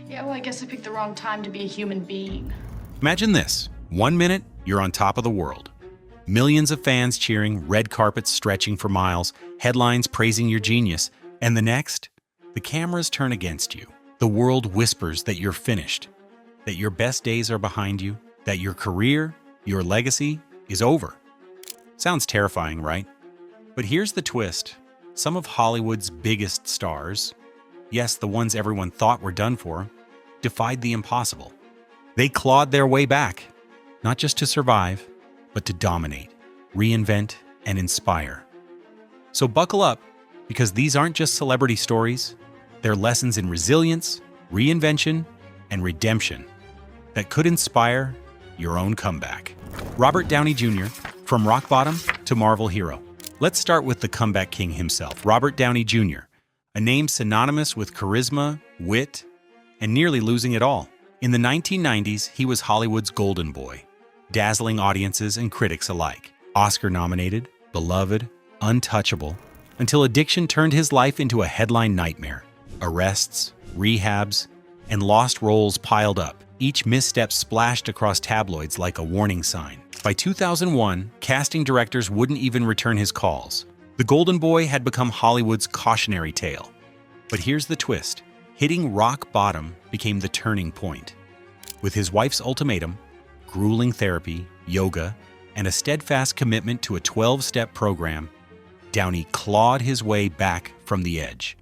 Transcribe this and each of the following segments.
Yeah, well, I guess I picked the wrong time to be a human being. Imagine this. 1 minute, you're on top of the world. Millions of fans cheering, red carpets stretching for miles, headlines praising your genius. And the next, the cameras turn against you. The world whispers that you're finished, that your best days are behind you, that your career, your legacy, is over. Sounds terrifying, right? But here's the twist. Some of Hollywood's biggest stars, yes, the ones everyone thought were done for, defied the impossible. They clawed their way back, not just to survive, but to dominate, reinvent, and inspire. So buckle up, because these aren't just celebrity stories. They're lessons in resilience, reinvention, and redemption that could inspire your own comeback. Robert Downey Jr., from rock bottom to Marvel hero. Let's start with the comeback king himself, Robert Downey Jr., a name synonymous with charisma, wit, and nearly losing it all. In the 1990s, he was Hollywood's golden boy, dazzling audiences and critics alike. Oscar-nominated, beloved, untouchable, until addiction turned his life into a headline nightmare. Arrests, rehabs, and lost roles piled up. Each misstep splashed across tabloids like a warning sign. By 2001, casting directors wouldn't even return his calls. The golden boy had become Hollywood's cautionary tale. But here's the twist. Hitting rock bottom became the turning point. With his wife's ultimatum, grueling therapy, yoga, and a steadfast commitment to a 12-step program, Downey clawed his way back from the edge.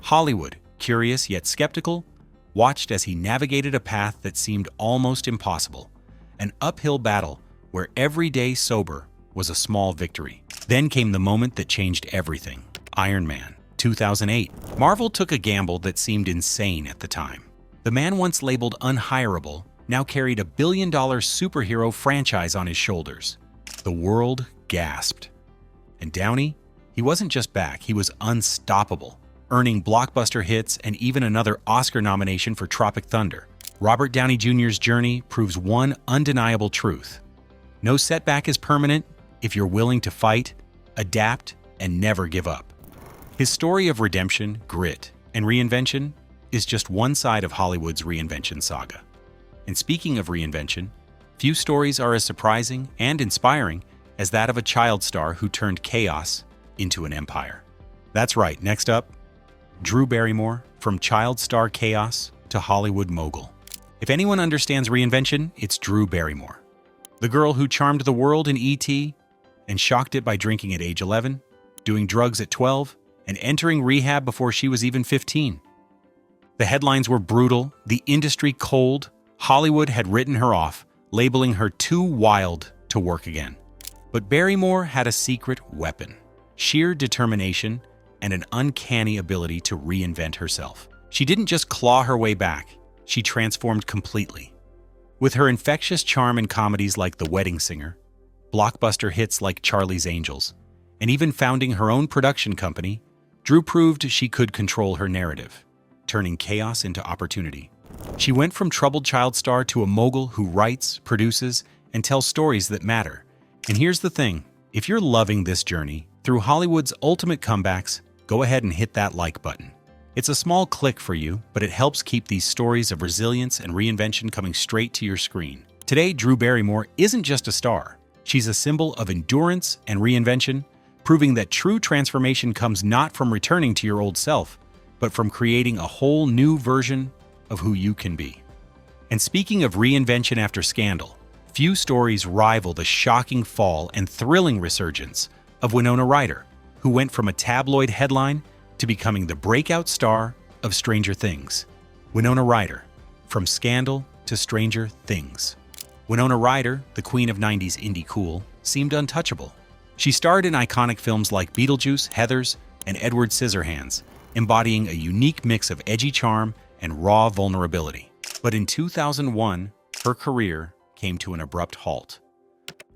Hollywood, curious yet skeptical, watched as he navigated a path that seemed almost impossible, an uphill battle where every day sober was a small victory. Then came the moment that changed everything. Iron Man, 2008. Marvel took a gamble that seemed insane at the time. The man once labeled unhireable now carried a billion-dollar superhero franchise on his shoulders. The world gasped. And Downey, he wasn't just back, he was unstoppable, earning blockbuster hits and even another Oscar nomination for Tropic Thunder. Robert Downey Jr.'s journey proves one undeniable truth. No setback is permanent if you're willing to fight, adapt, and never give up. His story of redemption, grit, and reinvention is just one side of Hollywood's reinvention saga. And speaking of reinvention, few stories are as surprising and inspiring as that of a child star who turned chaos into an empire. That's right, next up, Drew Barrymore, from child star chaos to Hollywood mogul. If anyone understands reinvention, it's Drew Barrymore. The girl who charmed the world in E.T. and shocked it by drinking at age 11, doing drugs at 12, and entering rehab before she was even 15. The headlines were brutal, the industry cold. Hollywood had written her off, labeling her too wild to work again. But Barrymore had a secret weapon: sheer determination and an uncanny ability to reinvent herself. She didn't just claw her way back, she transformed completely. With her infectious charm in comedies like The Wedding Singer, blockbuster hits like Charlie's Angels, and even founding her own production company, Drew proved she could control her narrative, turning chaos into opportunity. She went from troubled child star to a mogul who writes, produces, and tells stories that matter. And here's the thing, if you're loving this journey through Hollywood's ultimate comebacks, go ahead and hit that like button. It's a small click for you, but it helps keep these stories of resilience and reinvention coming straight to your screen. Today, Drew Barrymore isn't just a star. She's a symbol of endurance and reinvention, proving that true transformation comes not from returning to your old self, but from creating a whole new version of who you can be. And speaking of reinvention after scandal, few stories rival the shocking fall and thrilling resurgence of Winona Ryder, who went from a tabloid headline to becoming the breakout star of Stranger Things. Winona Ryder, from scandal to Stranger Things. Winona Ryder, the queen of 90s indie cool, seemed untouchable. She starred in iconic films like Beetlejuice, Heathers, and Edward Scissorhands, embodying a unique mix of edgy charm and raw vulnerability. But in 2001, her career came to an abrupt halt.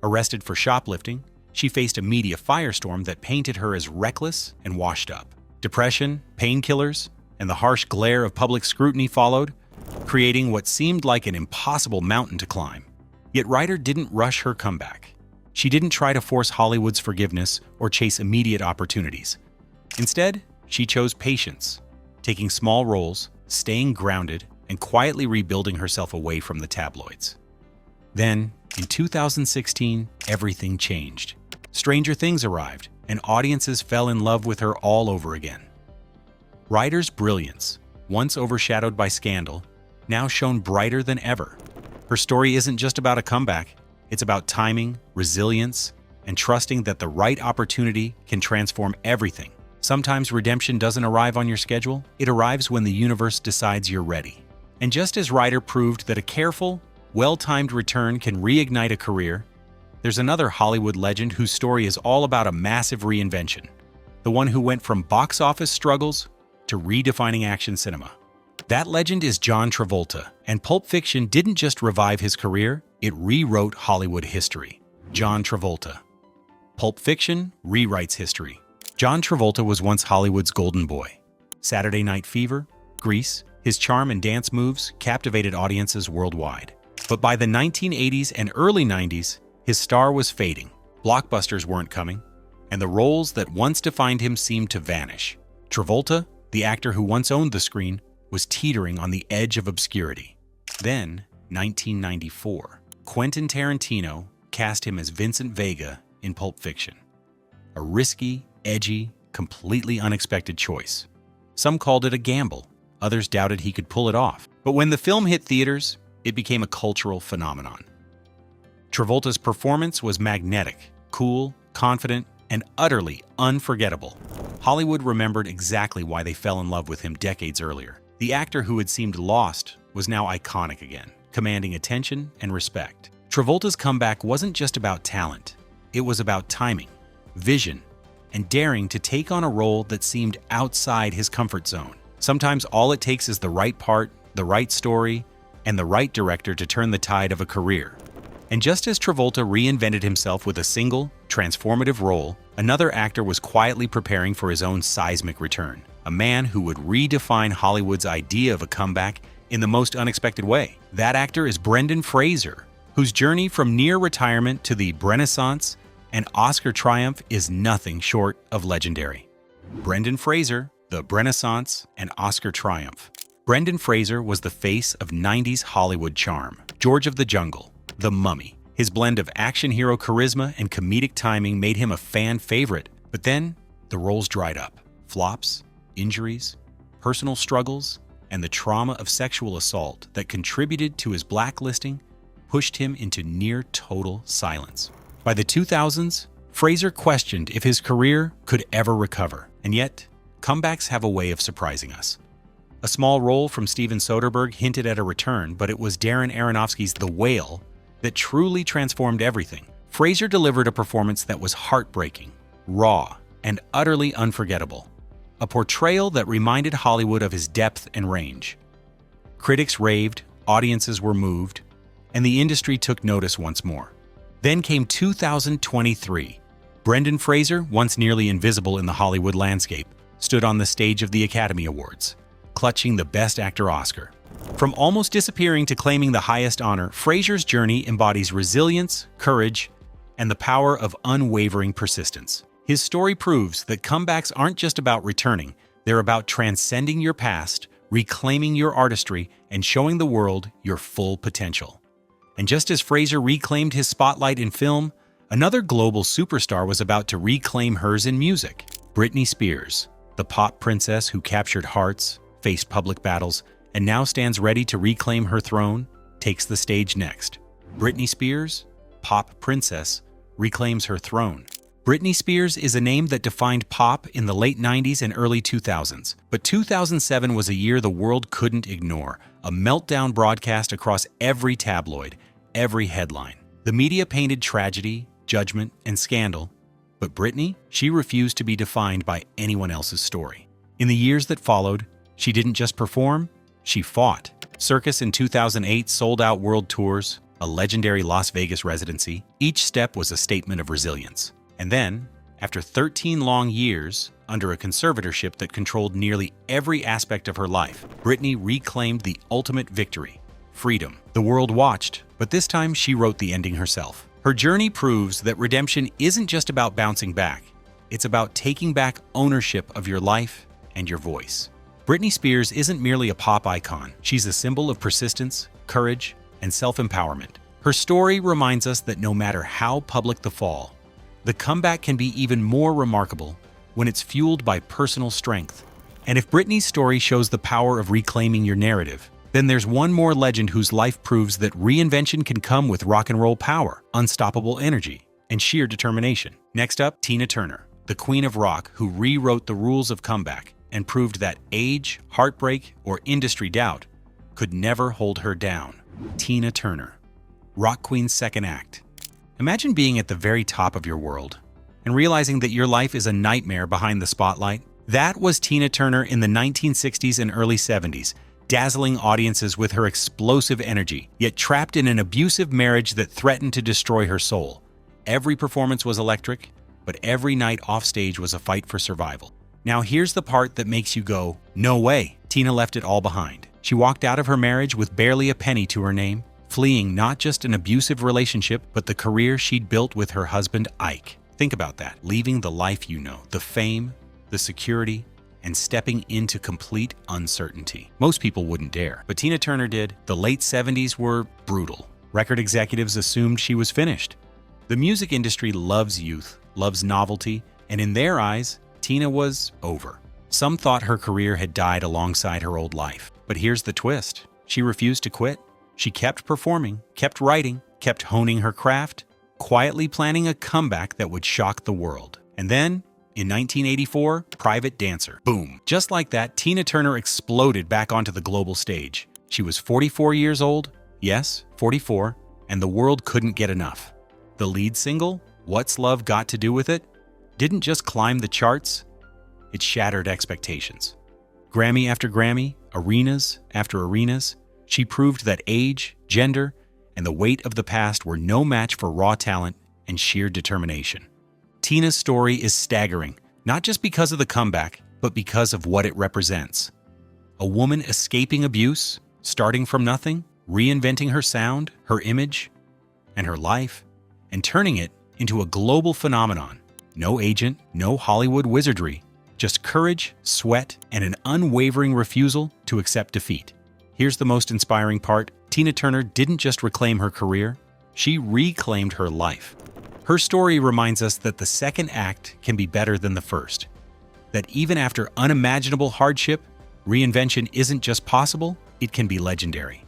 Arrested for shoplifting, she faced a media firestorm that painted her as reckless and washed up. Depression, painkillers, and the harsh glare of public scrutiny followed, creating what seemed like an impossible mountain to climb. Yet Ryder didn't rush her comeback. She didn't try to force Hollywood's forgiveness or chase immediate opportunities. Instead, she chose patience, taking small roles, staying grounded, and quietly rebuilding herself away from the tabloids. Then, in 2016, everything changed. Stranger Things arrived, and audiences fell in love with her all over again. Ryder's brilliance, once overshadowed by scandal, now shone brighter than ever. Her story isn't just about a comeback, it's about timing, resilience, and trusting that the right opportunity can transform everything. Sometimes redemption doesn't arrive on your schedule, it arrives when the universe decides you're ready. And just as Ryder proved that a careful, well-timed return can reignite a career, there's another Hollywood legend whose story is all about a massive reinvention. The one who went from box office struggles to redefining action cinema. That legend is John Travolta, and Pulp Fiction didn't just revive his career, it rewrote Hollywood history. John Travolta. Pulp Fiction rewrites history. John Travolta was once Hollywood's golden boy. Saturday Night Fever, Grease, his charm and dance moves captivated audiences worldwide. But by the 1980s and early 90s, his star was fading. Blockbusters weren't coming, and the roles that once defined him seemed to vanish. Travolta, the actor who once owned the screen, was teetering on the edge of obscurity. Then, 1994, Quentin Tarantino cast him as Vincent Vega in Pulp Fiction. A risky, edgy, completely unexpected choice. Some called it a gamble, others doubted he could pull it off. But when the film hit theaters, it became a cultural phenomenon. Travolta's performance was magnetic, cool, confident, and utterly unforgettable. Hollywood remembered exactly why they fell in love with him decades earlier. The actor who had seemed lost was now iconic again, commanding attention and respect. Travolta's comeback wasn't just about talent. It was about timing, vision, and daring to take on a role that seemed outside his comfort zone. Sometimes all it takes is the right part, the right story, and the right director to turn the tide of a career. And just as Travolta reinvented himself with a single, transformative role, another actor was quietly preparing for his own seismic return. A man who would redefine Hollywood's idea of a comeback in the most unexpected way. That actor is Brendan Fraser, whose journey from near retirement to the Renaissance and Oscar triumph is nothing short of legendary. Brendan Fraser, the Renaissance and Oscar triumph. Brendan Fraser was the face of 90s Hollywood charm. George of the Jungle, The Mummy. His blend of action hero charisma and comedic timing made him a fan favorite. But then, the roles dried up. Flops, injuries, personal struggles, and the trauma of sexual assault that contributed to his blacklisting pushed him into near total silence. By the 2000s, Fraser questioned if his career could ever recover. And yet, comebacks have a way of surprising us. A small role from Steven Soderbergh hinted at a return, but it was Darren Aronofsky's The Whale that truly transformed everything. Fraser delivered a performance that was heartbreaking, raw, and utterly unforgettable. A portrayal that reminded Hollywood of his depth and range. Critics raved, audiences were moved, and the industry took notice once more. Then came 2023. Brendan Fraser, once nearly invisible in the Hollywood landscape, stood on the stage of the Academy Awards, clutching the Best Actor Oscar. From almost disappearing to claiming the highest honor, Fraser's journey embodies resilience, courage, and the power of unwavering persistence. His story proves that comebacks aren't just about returning, they're about transcending your past, reclaiming your artistry, and showing the world your full potential. And just as Fraser reclaimed his spotlight in film, another global superstar was about to reclaim hers in music. Britney Spears, the pop princess who captured hearts, faced public battles, and now stands ready to reclaim her throne, takes the stage next. Britney Spears, pop princess, reclaims her throne. Britney Spears is a name that defined pop in the late 90s and early 2000s, but 2007 was a year the world couldn't ignore, a meltdown broadcast across every tabloid, every headline. The media painted tragedy, judgment, and scandal, but Britney, she refused to be defined by anyone else's story. In the years that followed, she didn't just perform, she fought. Circus in 2008 sold out world tours, a legendary Las Vegas residency. Each step was a statement of resilience. And then, after 13 long years, under a conservatorship that controlled nearly every aspect of her life, Britney reclaimed the ultimate victory, freedom. The world watched, but this time she wrote the ending herself. Her journey proves that redemption isn't just about bouncing back. It's about taking back ownership of your life and your voice. Britney Spears isn't merely a pop icon. She's a symbol of persistence, courage, and self-empowerment. Her story reminds us that no matter how public the fall, the comeback can be even more remarkable when it's fueled by personal strength. And if Britney's story shows the power of reclaiming your narrative, then there's one more legend whose life proves that reinvention can come with rock and roll power, unstoppable energy, and sheer determination. Next up, Tina Turner, the queen of rock who rewrote the rules of comeback and proved that age, heartbreak, or industry doubt could never hold her down. Tina Turner, rock queen's second act. Imagine being at the very top of your world and realizing that your life is a nightmare behind the spotlight. That was Tina Turner in the 1960s and early 70s, dazzling audiences with her explosive energy, yet trapped in an abusive marriage that threatened to destroy her soul. Every performance was electric, but every night offstage was a fight for survival. Now here's the part that makes you go, no way. Tina left it all behind. She walked out of her marriage with barely a penny to her name, fleeing not just an abusive relationship, but the career she'd built with her husband, Ike. Think about that, leaving the life you know, the fame, the security, and stepping into complete uncertainty. Most people wouldn't dare, but Tina Turner did. The late 70s were brutal. Record executives assumed she was finished. The music industry loves youth, loves novelty, and in their eyes, Tina was over. Some thought her career had died alongside her old life. But here's the twist. She refused to quit. She kept performing, kept writing, kept honing her craft, quietly planning a comeback that would shock the world. And then, in 1984, Private Dancer. Boom. Just like that, Tina Turner exploded back onto the global stage. She was 44 years old, yes, 44, and the world couldn't get enough. The lead single, What's Love Got to Do With It, didn't just climb the charts, it shattered expectations. Grammy after Grammy, arenas after arenas, she proved that age, gender, and the weight of the past were no match for raw talent and sheer determination. Tina's story is staggering, not just because of the comeback, but because of what it represents. A woman escaping abuse, starting from nothing, reinventing her sound, her image, and her life, and turning it into a global phenomenon. No agent, no Hollywood wizardry, just courage, sweat, and an unwavering refusal to accept defeat. Here's the most inspiring part. Tina Turner didn't just reclaim her career, she reclaimed her life. Her story reminds us that the second act can be better than the first. That even after unimaginable hardship, reinvention isn't just possible, it can be legendary.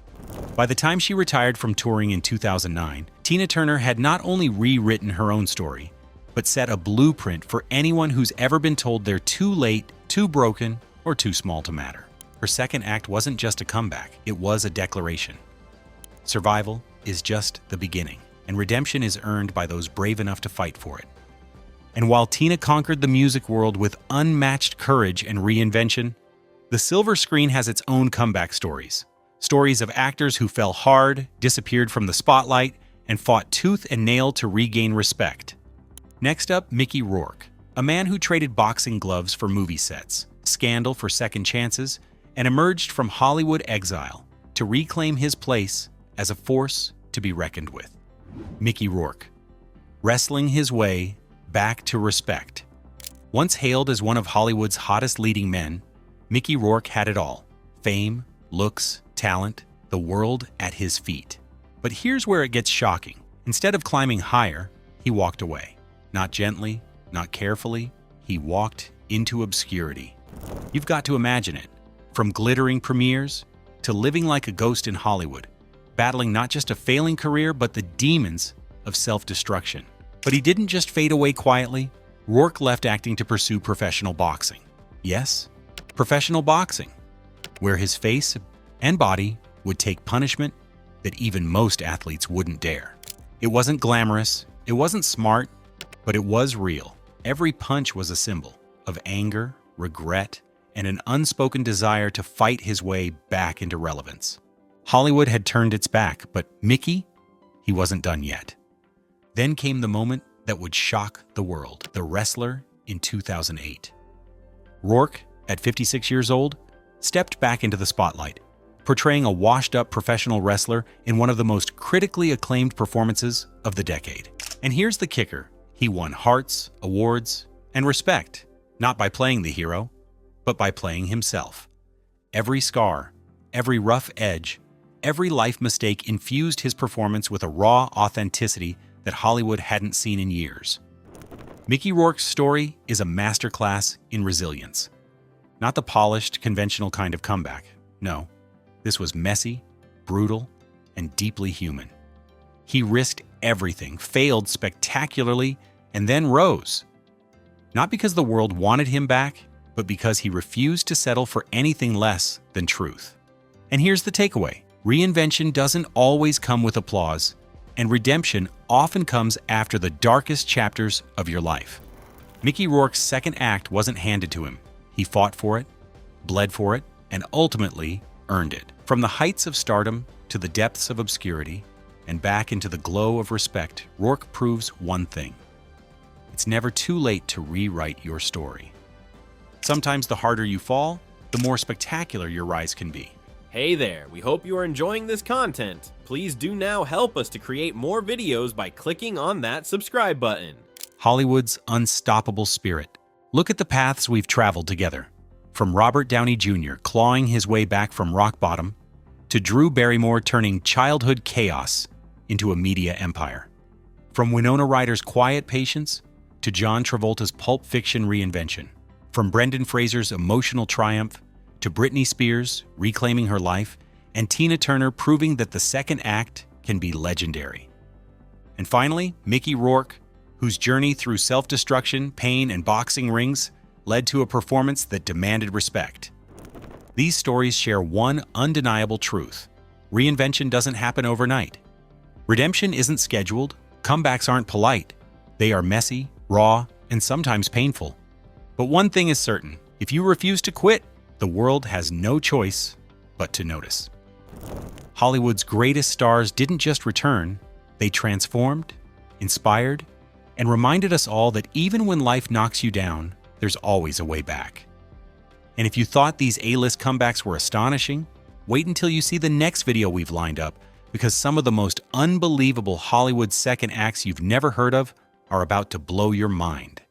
By the time she retired from touring in 2009, Tina Turner had not only rewritten her own story, but set a blueprint for anyone who's ever been told they're too late, too broken, or too small to matter. Her second act wasn't just a comeback, it was a declaration. Survival is just the beginning, and redemption is earned by those brave enough to fight for it. And while Tina conquered the music world with unmatched courage and reinvention, the silver screen has its own comeback stories. Stories of actors who fell hard, disappeared from the spotlight, and fought tooth and nail to regain respect. Next up, Mickey Rourke, a man who traded boxing gloves for movie sets, scandal for second chances, and emerged from Hollywood exile to reclaim his place as a force to be reckoned with. Mickey Rourke, wrestling his way back to respect. Once hailed as one of Hollywood's hottest leading men, Mickey Rourke had it all: fame, looks, talent, the world at his feet. But here's where it gets shocking. Instead of climbing higher, he walked away. Not gently, not carefully, he walked into obscurity. You've got to imagine it. From glittering premieres to living like a ghost in Hollywood, battling not just a failing career, but the demons of self-destruction. But he didn't just fade away quietly. Rourke left acting to pursue professional boxing. Yes, professional boxing, where his face and body would take punishment that even most athletes wouldn't dare. It wasn't glamorous, it wasn't smart, but it was real. Every punch was a symbol of anger, regret, and an unspoken desire to fight his way back into relevance. Hollywood had turned its back, but Mickey, he wasn't done yet. Then came the moment that would shock the world. The Wrestler in 2008. Rourke, at 56 years old, stepped back into the spotlight, portraying a washed-up professional wrestler in one of the most critically acclaimed performances of the decade. And here's the kicker. He won hearts, awards, and respect, not by playing the hero, but by playing himself. Every scar, every rough edge, every life mistake infused his performance with a raw authenticity that Hollywood hadn't seen in years. Mickey Rourke's story is a masterclass in resilience. Not the polished, conventional kind of comeback. No, this was messy, brutal, and deeply human. He risked everything, failed spectacularly, and then rose. Not because the world wanted him back, but because he refused to settle for anything less than truth. And here's the takeaway. Reinvention doesn't always come with applause, and redemption often comes after the darkest chapters of your life. Mickey Rourke's second act wasn't handed to him. He fought for it, bled for it, and ultimately earned it. From the heights of stardom to the depths of obscurity, and back into the glow of respect, Rourke proves one thing. It's never too late to rewrite your story. Sometimes the harder you fall, the more spectacular your rise can be. Hey there, we hope you are enjoying this content. Please do now help us to create more videos by clicking on that subscribe button. Hollywood's unstoppable spirit. Look at the paths we've traveled together. From Robert Downey Jr. clawing his way back from rock bottom, to Drew Barrymore turning childhood chaos into a media empire. From Winona Ryder's quiet patience to John Travolta's Pulp Fiction reinvention. From Brendan Fraser's emotional triumph to Britney Spears reclaiming her life, and Tina Turner proving that the second act can be legendary. And finally, Mickey Rourke, whose journey through self-destruction, pain, and boxing rings led to a performance that demanded respect. These stories share one undeniable truth. Reinvention doesn't happen overnight. Redemption isn't scheduled, comebacks aren't polite. They are messy, raw, and sometimes painful. But one thing is certain, if you refuse to quit, the world has no choice but to notice. Hollywood's greatest stars didn't just return, they transformed, inspired, and reminded us all that even when life knocks you down, there's always a way back. And if you thought these A-list comebacks were astonishing, wait until you see the next video we've lined up, because some of the most unbelievable Hollywood second acts you've never heard of are about to blow your mind.